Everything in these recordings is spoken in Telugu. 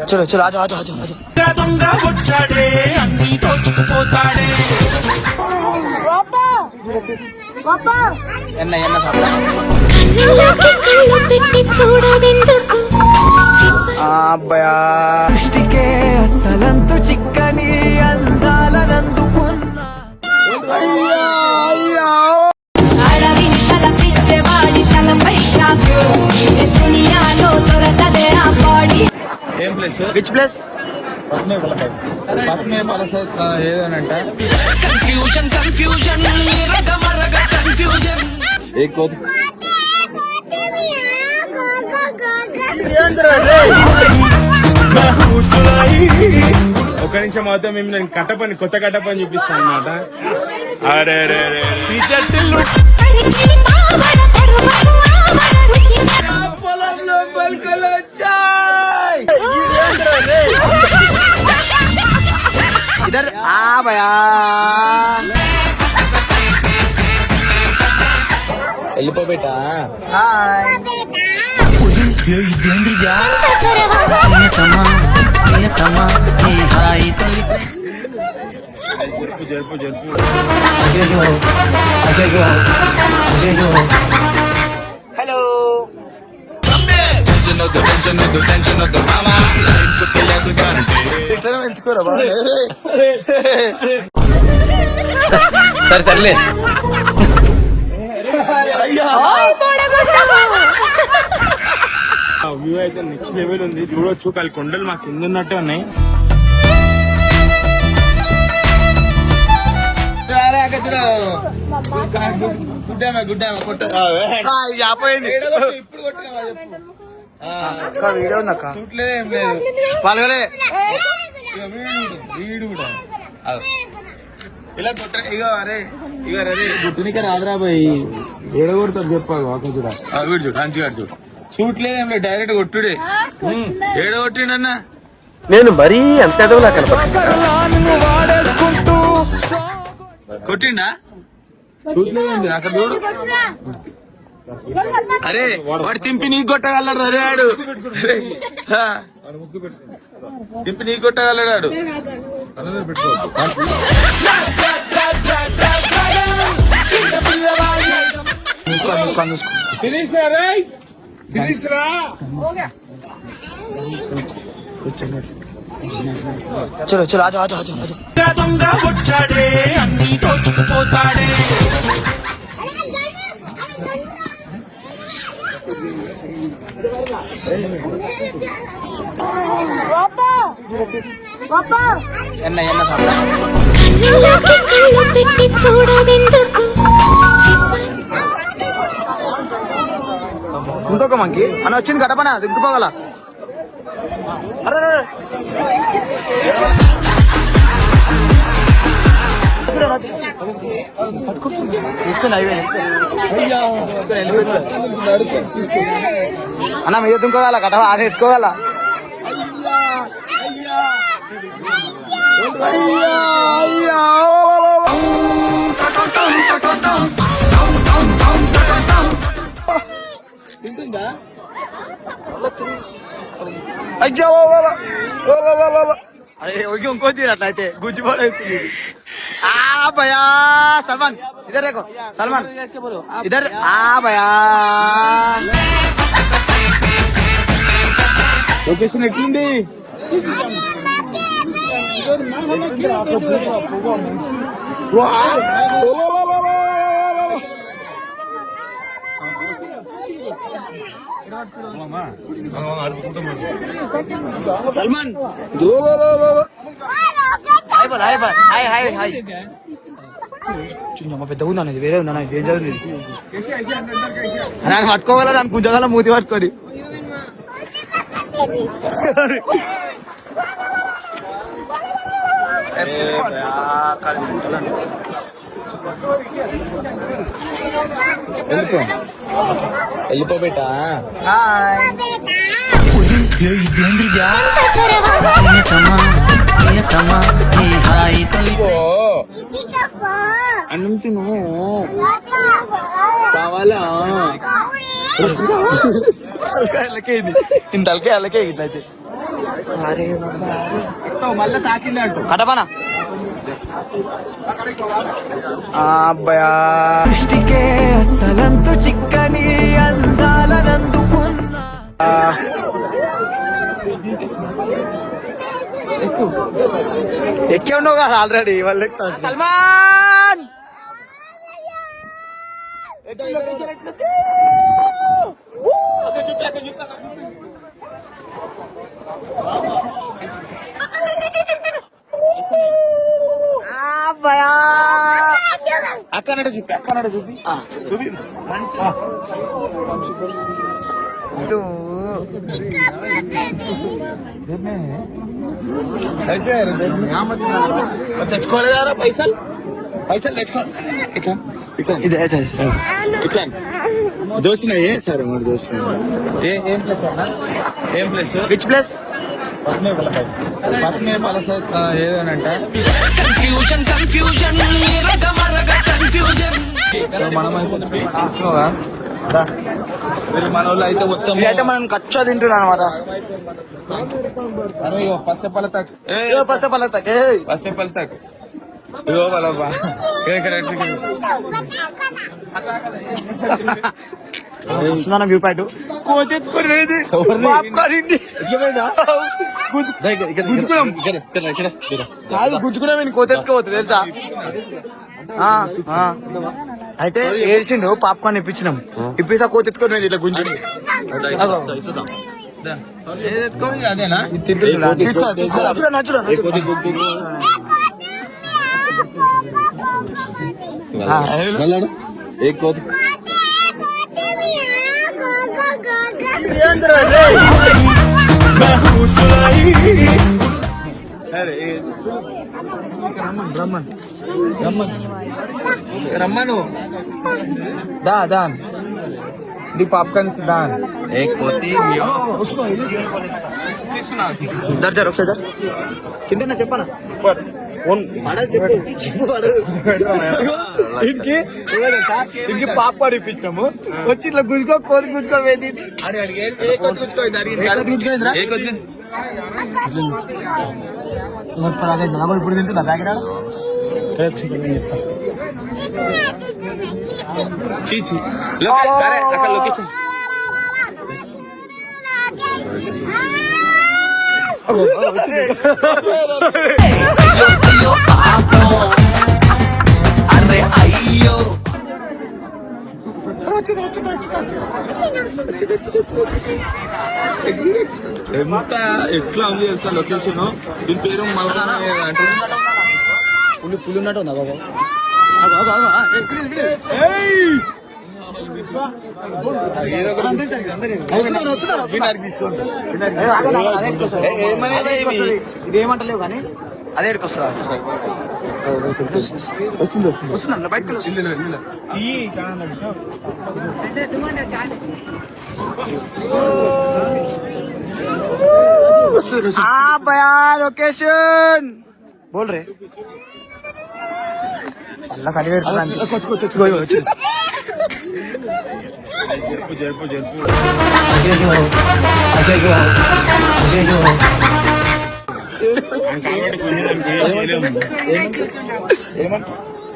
చలో చలో ఆజా ఆజా ఆజా వచ్చాడే అన్ని దోచుకుపోతాడే. ఎన్న ఎన్న సార్ అబ్బాయా దృష్టికే అసలంతు చిక్కని అందాలనందుకున్నా. ఏం ప్లేస్ విచ్ ప్లేస్ ఏదనంట కన్ఫ్యూజన్ కన్ఫ్యూజన్ రగమరగ కన్ఫ్యూజన్. ఒక నిమిషం మాత్రం మేము నేను కట్టపని కొత్త కట్టపని చూపిస్తాను అన్నమాట. అరే అరే అరే పొలంలో పలుకలు వచ్చాయి. ఇదర్ ఆ భయా వెళ్ళిపోబేటా. జరుపు జరుపు హలో ఎంచుకోరా సరే సర్లే వ్యూ అయితే నెక్స్ట్ లెవెల్ ఉంది. చూడొచ్చు కాలి కొండలు మాకు కింద ఉన్నట్టే ఉన్నాయి. వీడియో ఉందక్క పాల్గొలే వీడు కూడా ఇలా కొట్ట ఇక అరే ఇక అరే గుట్టునికే రాదురా పోయి ఏడగొడతారు చెప్పాలి ఒక చూడ వీడు చూడు మంచిగా చూడు చూట్లేదేం లేదు డైరెక్ట్ కొట్టుడే ఏడ కొట్టిండన్నా. నేను మరీ అంత ఎదవలా కనపడ కొట్టిండా చూట్లేదండి అక్కడ చూడు. అరే వాడు తింపి నీకు కొట్టగలడు. అరే ఆడు తింపి నీకు కొట్టగలడు ఆడు. చలో చలో ఆజా ఆజా ఆజా ఆజా దొంగ వచ్చాడే అన్ని దోచుకుపోతాడే. ఎన్న ఎన్న సార్ ఇంకొక మంకి అని వచ్చింది గడపనా దింకుపోగల. అరే తీసుకుని అయిపోయి అన్న మీద దుంకోగల గడప ఆడ ఎత్తుకోగల. అయ్యో అరే ఇంకో తీరట్లయితే గుజ్జు పడేస్తుంది. భయా సల్మాన్ ఇధర్ देखो సల్మాన్ ఇధర్ భయా లొకేషన్ ఎట్లుంది. సల్మాన్ హాయ్ హాయ్ హాయ్ చిన్న పెద్ద ఉందా వేరే ఉందా ఏం చదువుంది అని పట్టుకోగలరు అని పుంజగల మూతి పట్టుకొని వెళ్ళిపోబేటా. అన్నం తిను కావాలా ఇంత తలకే అల్లకే ఇట్లయితే మళ్ళీ తాకింది అంటూ కటపనా అబ్బాయా దృష్టికే అసలంతు చిక్కని అందాలనందుకున్నా ఎక్కే ఉన్నావు కదా ఆల్రెడీ వాళ్ళు ఎక్కుతారు. సల్మాన్ అక్కనట చూపి చూపి తెచ్చుకోలేదు కదా పైసలు తెచ్చుకో ఇట్లా ఇట్లా ఇదే ఇట్లా దోసినాయి సరే మరి దోసినాయి ఏం ప్లేస్ అన్న ఏం place which place first name అలా ఏదనంట కన్ఫ్యూజన్ కన్ఫ్యూజన్ కన్ఫ్యూజన్ మనం చూస్తున్నావుగా వీళ్ళు మన వాళ్ళు అయితే మొత్తం ఇదైతే మనం ఖర్చు తింటున్నాం అనమాట పసె పళ్ళ తక్ పసె పళ్ళ తక్ ఇగో వాళ్ళ వస్తున్నాను వ్యూ పాయింట్ కోతెత్తుకునేది కాదు గుంజుకున్నా నేను కోతెత్తుకోవద్దు తెలుసా అయితే ఏడ్చిండు పాప్కార్న్ ఇప్పించినాం ఇప్పిసా కోతెత్తుకునేది ఇట్లా గుంజు అదేనా వెళ్ళాడు ఏ కోతి రమ్మను దా నీ పాప్కార్న్ ఇస్తా దాన్ ఏ కోతి దర్జారు ఒకసారి తింటున్నా చెప్పనా ఇంకి పాప్కార్న్ ఇప్పించినాము వచ్చి ఇట్లా గుంజుకో కోతి గుంజుకొని వేది ఇప్పుడు తింటున్నా తాగినా అక్కడ లొకేషన్ అరే అయ్యో ఎంత ఎట్లా ఉంది తెలుసా లొకేషన్ దీని పేరు మళ్ళా అంటే పులి ఉన్నట్టు ఉందా బాబా ఇదేమంటలేవు కానీ అదే వస్తుందా వస్తుందా బయటకు భయా లొకేషన్ బోల్ రే అలా సరి పెడుతుంది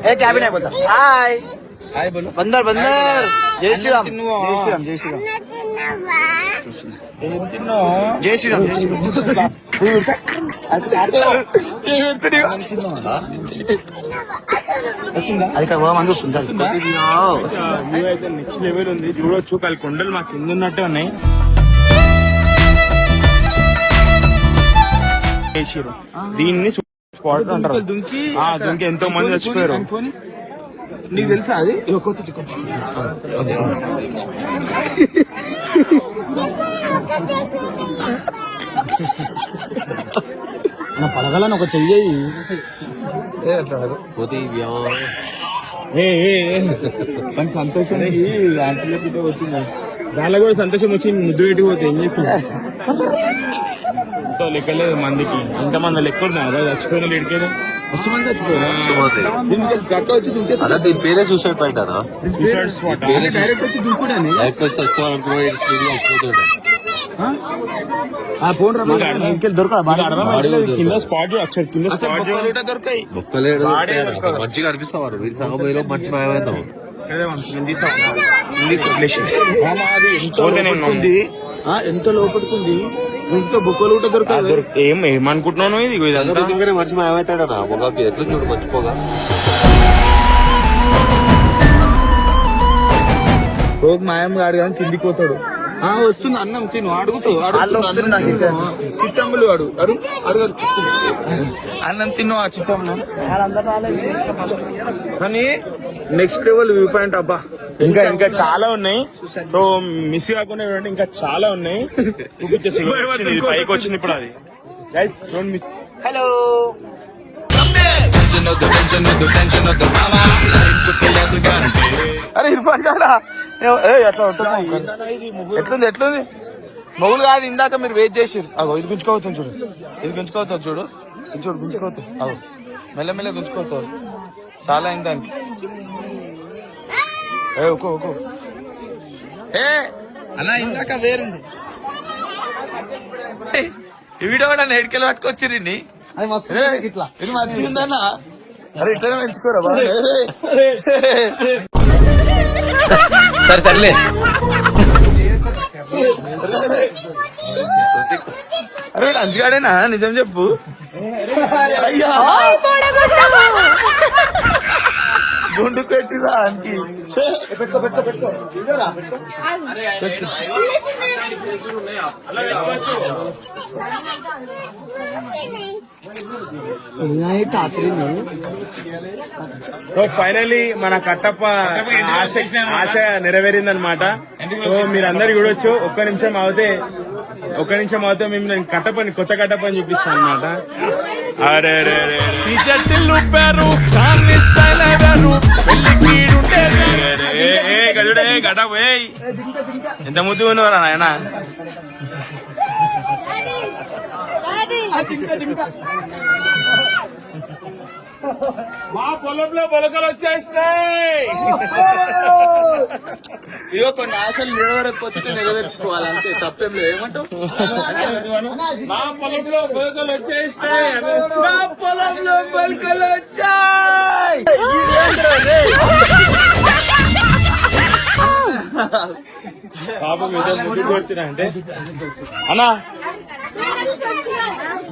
ఏ క్యాబిన్ అయిపోతా హాయ్ బందర్ జై శ్రీరామ్ జై శ్రీరామ్ జై శ్రీరామ్ జై శ్రీరామ్ అది కదా మంది వస్తుంది అయితే నెక్స్ట్ లెవెల్ ఉంది చూడొచ్చు కాలి కొండలు మాకు కింద ఉన్నట్టే ఉన్నాయి దీన్ని స్పాట్ అంటారు దుంకి ఎంతో మంది చచ్చిపోయారు నీకు తెలుసా అది నా పడగలను ఒక చెయ్యి కానీ సంతోషం ఆంటీలో వచ్చింది దానిలో కూడా సంతోషం వచ్చింది ముద్దు పెట్టి పోతే ఏం చేస్తుంది ఎంతో లెక్కలేదు మందికి ఎంతమంది లెక్క చచ్చిపోయిన లెక్కేదా మస్తు మంది చచ్చిపోయారా? పోతాయి. దీనికి గట్ట వచ్చి దుంకేసి అలా దీని పేరే సూసైడ్ పాయింట్ అన్న. డైరెక్ట్ వచ్చి దుంకుడాని లైఫ్ వచ్చి చచ్చిపోవాలనుకో చచ్చిపోతాడు. కింద స్పాట్ కింద స్పాట్ దొరకాయి బొక్కలేడు మంచిగా అనిపిస్తావారు వీరి సగం పోయిలో మంచి మాయమైందాం. ఎంత లోపడుతుంది ఇంట్లో బొక్కలు కూడా దొరకాలి. ఏమనుకుంటున్నాను ఇది ఇదంతా మంచి మాయమవుతాడు అన్న. పొగకి ఎట్లా చూడు మర్చిపోగా. రోజు మాయం కాడు కానీ కిందికి పోతాడు. వస్తుంది అన్నం తిను అడుగుతావు చిట్టంబులు వాడు అడుగు అన్నం తిను ఆ చిట్టంలో. కానీ నెక్స్ట్ లెవెల్ వ్యూ పాయింట్ అబ్బా. ఇంకా చాలా ఉన్నాయి. సో మిస్ కాకుండా చూడండి, ఇంకా చాలా ఉన్నాయి చూపించేసి ఇది పైకి వచ్చింది ఇప్పుడు అది. Guys, don't miss. హలో అరే ఇర్ఫాన్ కాడా అట్లా ఎట్లుంది మొగులు కాదు. ఇందాక మీరు వెయిట్ చేసిర్రు. అగో ఇది గుంజుకోవచ్చు చూడు, ఇది గుంజుకోవచ్చు చూడు, ఇది చూడు గుంజుకోవచ్చు. అగో మెల్లమెల్ల గుంజుకోవచ్చు. చాలా అయింది దానికి. ఒక్కో అలా ఇందాక వేరుంది. ఈ వీడియో కూడా నేడికెళ్ళి పట్టుకొచ్చిరండి. ఇట్లా ఇది మంచిగా ఉందన్న. అరే ఇట్లనే పెంచుకోరా సరే సర్లే. అరే మంచిగాడేనా నిజం చెప్పు. అయ్యా గుండు పెట్టిరా అంకి. సో ఫైనలీ మన కట్టప్ప ఆశ నెరవేరిందనమాట. సో మీరందరు చూడొచ్చు. ఒక్క నిమిషం అవుతే మేము నేను కట్టప్పని కొత్త కట్టప్పని చూపిస్తాను అనమాట. అరే కట్టప్ప ఎంత ముద్దు ఉన్నవారా నాయన. మా పొలంలో మొలకలు వచ్చేస్తాయి. ఇగో కొన్ని ఆశలు నెరవేరకపోతే నెరవేర్చుకోవాలి అంతే, తప్పేం లేదు. ఏమంటావు? మా పొలంలో మొలకలు వచ్చేస్తాయి. నా పొలంలో మొలకలు వచ్చాయి. పాపం ముద్దు కొడుతున్నా అంటే అన్నా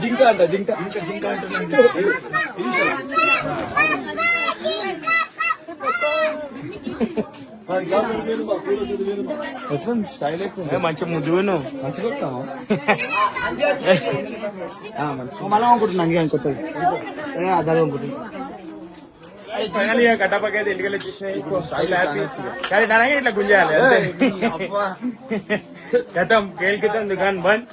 జింక అంట జింక స్టైల్ మంచి ముద్దు మంచిగా మళ్ళా అనుకుంటున్నాను కొత్తది అదే అనుకుంటున్నాను. ఫైనల్ గా కట్టపకైతే ఇంటికి వచ్చేసినాయి. స్టైల్ హ్యాపీ కానీ నాన్న ఇట్లా గుంజేయాలి అంతే. గతం కేల్ క్రితం దుకాన్ బంద్.